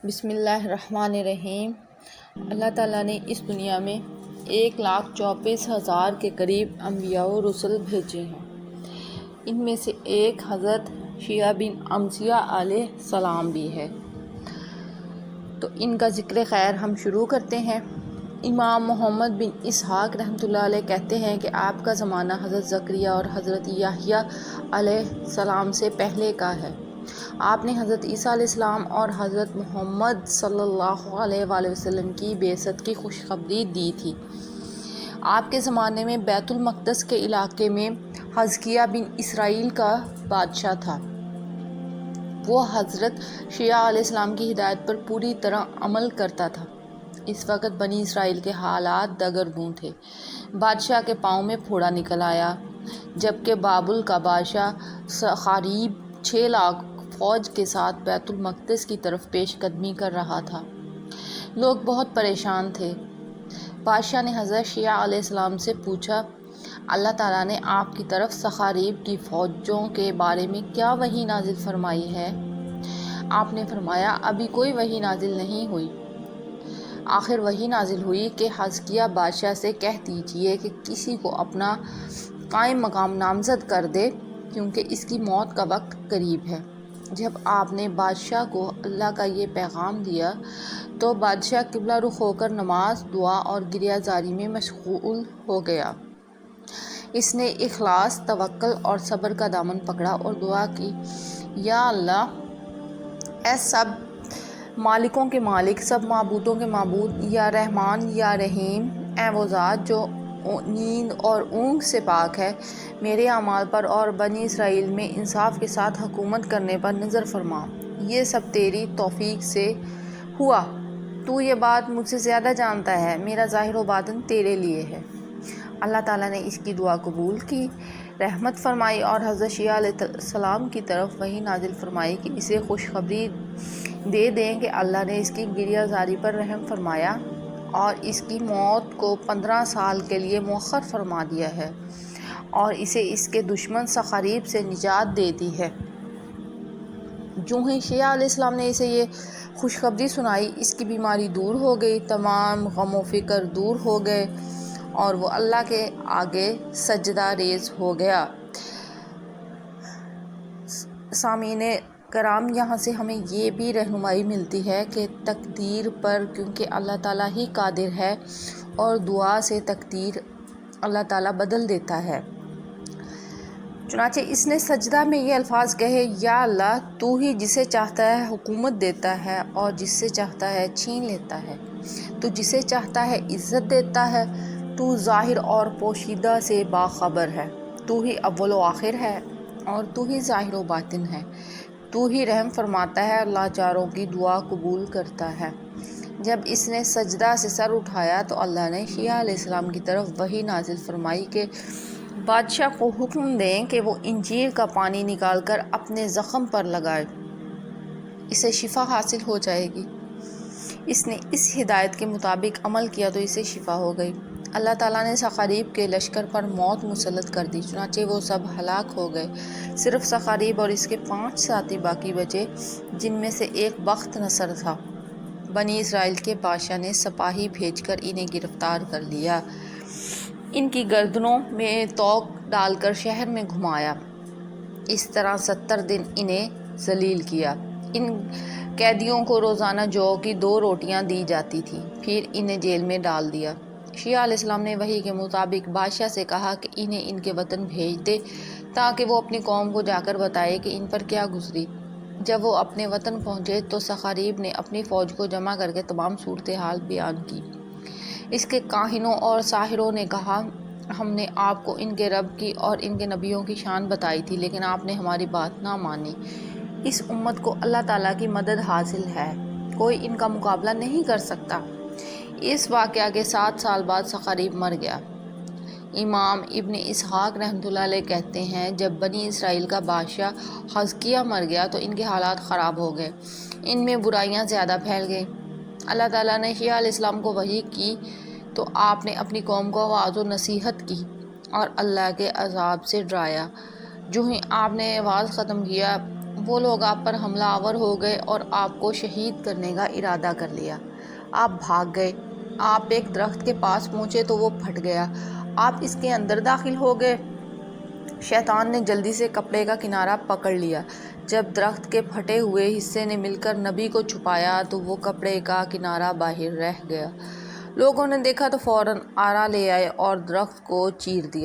بسم اللہ الرحمن الرحیم۔ اللہ تعالیٰ نے اس دنیا میں 1,24,000 کے قریب انبیاء و رسل بھیجے ہیں۔ ان میں سے ایک حضرت شیعہ بن امثیہ علیہ السلام بھی ہے، تو ان کا ذکر خیر ہم شروع کرتے ہیں۔ امام محمد بن اسحاق رحمۃ اللہ علیہ کہتے ہیں کہ آپ کا زمانہ حضرت زکریا اور حضرت یحییٰ علیہ السلام سے پہلے کا ہے۔ آپ نے حضرت عیسیٰ علیہ السلام اور حضرت محمد صلی اللہ علیہ وآلہ وسلم کی بعثت کی خوشخبری دی تھی۔ آپ کے زمانے میں بیت المقدس کے علاقے میں حزقیہ بن اسرائیل کا بادشاہ تھا۔ وہ حضرت شیعہ علیہ السلام کی ہدایت پر پوری طرح عمل کرتا تھا۔ اس وقت بنی اسرائیل کے حالات دگرگوں تھے۔ بادشاہ کے پاؤں میں پھوڑا نکل آیا، جبکہ بابل کا بادشاہ سناکریب 6 لاکھ فوج کے ساتھ بیت المقدس کی طرف پیش قدمی کر رہا تھا۔ لوگ بہت پریشان تھے۔ بادشاہ نے حضرت شیعہ علیہ السلام سے پوچھا، اللہ تعالیٰ نے آپ کی طرف سناکریب کی فوجوں کے بارے میں کیا وحی نازل فرمائی ہے؟ آپ نے فرمایا، ابھی کوئی وحی نازل نہیں ہوئی۔ آخر وحی نازل ہوئی کہ حزقیہ بادشاہ سے کہہ دیجئے کہ کسی کو اپنا قائم مقام نامزد کر دے، کیونکہ اس کی موت کا وقت قریب ہے۔ جب آپ نے بادشاہ کو اللہ کا یہ پیغام دیا تو بادشاہ قبلہ رخ ہو کر نماز، دعا اور گریہ زاری میں مشغول ہو گیا۔ اس نے اخلاص، توکل اور صبر کا دامن پکڑا اور دعا کی، یا اللہ، اے سب مالکوں کے مالک، سب معبودوں کے معبود، یا رحمان یا رحیم، اے وہ ذات جو نیند اور اونگ سے پاک ہے، میرے اعمال پر اور بنی اسرائیل میں انصاف کے ساتھ حکومت کرنے پر نظر فرما۔ یہ سب تیری توفیق سے ہوا۔ تو یہ بات مجھ سے زیادہ جانتا ہے، میرا ظاہر و باطن تیرے لیے ہے۔ اللہ تعالیٰ نے اس کی دعا قبول کی، رحمت فرمائی اور حضرت شیعہ علیہ السلام کی طرف وحی نازل فرمائی کہ اسے خوشخبری دے دیں کہ اللہ نے اس کی گریہ زاری پر رحم فرمایا اور اس کی موت کو 15 سال کے لیے مؤخر فرما دیا ہے اور اسے اس کے دشمن سناکریب سے نجات دے دی ہے۔ جو ہی شیعہ علیہ السلام نے اسے یہ خوشخبری سنائی، اس کی بیماری دور ہو گئی، تمام غم و فکر دور ہو گئے اور وہ اللہ کے آگے سجدہ ریز ہو گیا۔ سامعین کرام، یہاں سے ہمیں یہ بھی رہنمائی ملتی ہے کہ تقدیر پر کیونکہ اللہ تعالیٰ ہی قادر ہے اور دعا سے تقدیر اللہ تعالیٰ بدل دیتا ہے۔ چنانچہ اس نے سجدہ میں یہ الفاظ کہے، یا اللہ، تو ہی جسے چاہتا ہے حکومت دیتا ہے اور جس سے چاہتا ہے چھین لیتا ہے، تو جسے چاہتا ہے عزت دیتا ہے، تو ظاہر اور پوشیدہ سے باخبر ہے، تو ہی اول و آخر ہے اور تو ہی ظاہر و باطن ہے، تو ہی رحم فرماتا ہے اور لاچاروں کی دعا قبول کرتا ہے۔ جب اس نے سجدہ سے سر اٹھایا تو اللہ نے شیعہ علیہ السلام کی طرف وحی نازل فرمائی کہ بادشاہ کو حکم دیں کہ وہ انجیر کا پانی نکال کر اپنے زخم پر لگائے، اسے شفا حاصل ہو جائے گی۔ اس نے اس ہدایت کے مطابق عمل کیا تو اسے شفا ہو گئی۔ اللہ تعالیٰ نے سناکریب کے لشکر پر موت مسلط کر دی، چنانچہ وہ سب ہلاک ہو گئے۔ صرف سناکریب اور اس کے 5 ساتھی باقی بچے، جن میں سے ایک بخت نصر تھا۔ بنی اسرائیل کے بادشاہ نے سپاہی بھیج کر انہیں گرفتار کر لیا، ان کی گردنوں میں طوق ڈال کر شہر میں گھمایا۔ اس طرح 70 دن انہیں ذلیل کیا۔ ان قیدیوں کو روزانہ جو کی 2 روٹیاں دی جاتی تھیں، پھر انہیں جیل میں ڈال دیا۔ شیعہ علیہ السلام نے وحی کے مطابق بادشاہ سے کہا کہ انہیں ان کے وطن بھیج دے تاکہ وہ اپنی قوم کو جا کر بتائے کہ ان پر کیا گزری۔ جب وہ اپنے وطن پہنچے تو سناکریب نے اپنی فوج کو جمع کر کے تمام صورتحال بیان کی۔ اس کے کاہنوں اور ساحروں نے کہا، ہم نے آپ کو ان کے رب کی اور ان کے نبیوں کی شان بتائی تھی، لیکن آپ نے ہماری بات نہ مانی۔ اس امت کو اللہ تعالیٰ کی مدد حاصل ہے، کوئی ان کا مقابلہ نہیں کر سکتا۔ اس واقعہ کے 7 سال بعد سناکریب مر گیا۔ امام ابن اسحاق رحمۃ اللہ علیہ کہتے ہیں، جب بنی اسرائیل کا بادشاہ حزقیہ مر گیا تو ان کے حالات خراب ہو گئے، ان میں برائیاں زیادہ پھیل گئیں۔ اللہ تعالیٰ نے شیعہ علیہ السلام کو وحی کی تو آپ نے اپنی قوم کو وعظ و نصیحت کی اور اللہ کے عذاب سے ڈرایا۔ جو ہی آپ نے وعظ ختم کیا، وہ لوگ آپ پر حملہ آور ہو گئے اور آپ کو شہید کرنے کا ارادہ کر لیا۔ آپ بھاگ گئے۔ آپ ایک درخت کے پاس پہنچے تو وہ پھٹ گیا۔ آپ اس کے اندر داخل ہو گئے۔ شیطان نے جلدی سے کپڑے کا کنارہ پکڑ لیا۔ جب درخت کے پھٹے ہوئے حصے نے مل کر نبی کو چھپایا تو وہ کپڑے کا کنارہ باہر رہ گیا۔ لوگوں نے دیکھا تو فوراً آرا لے آئے اور درخت کو چیر دیا۔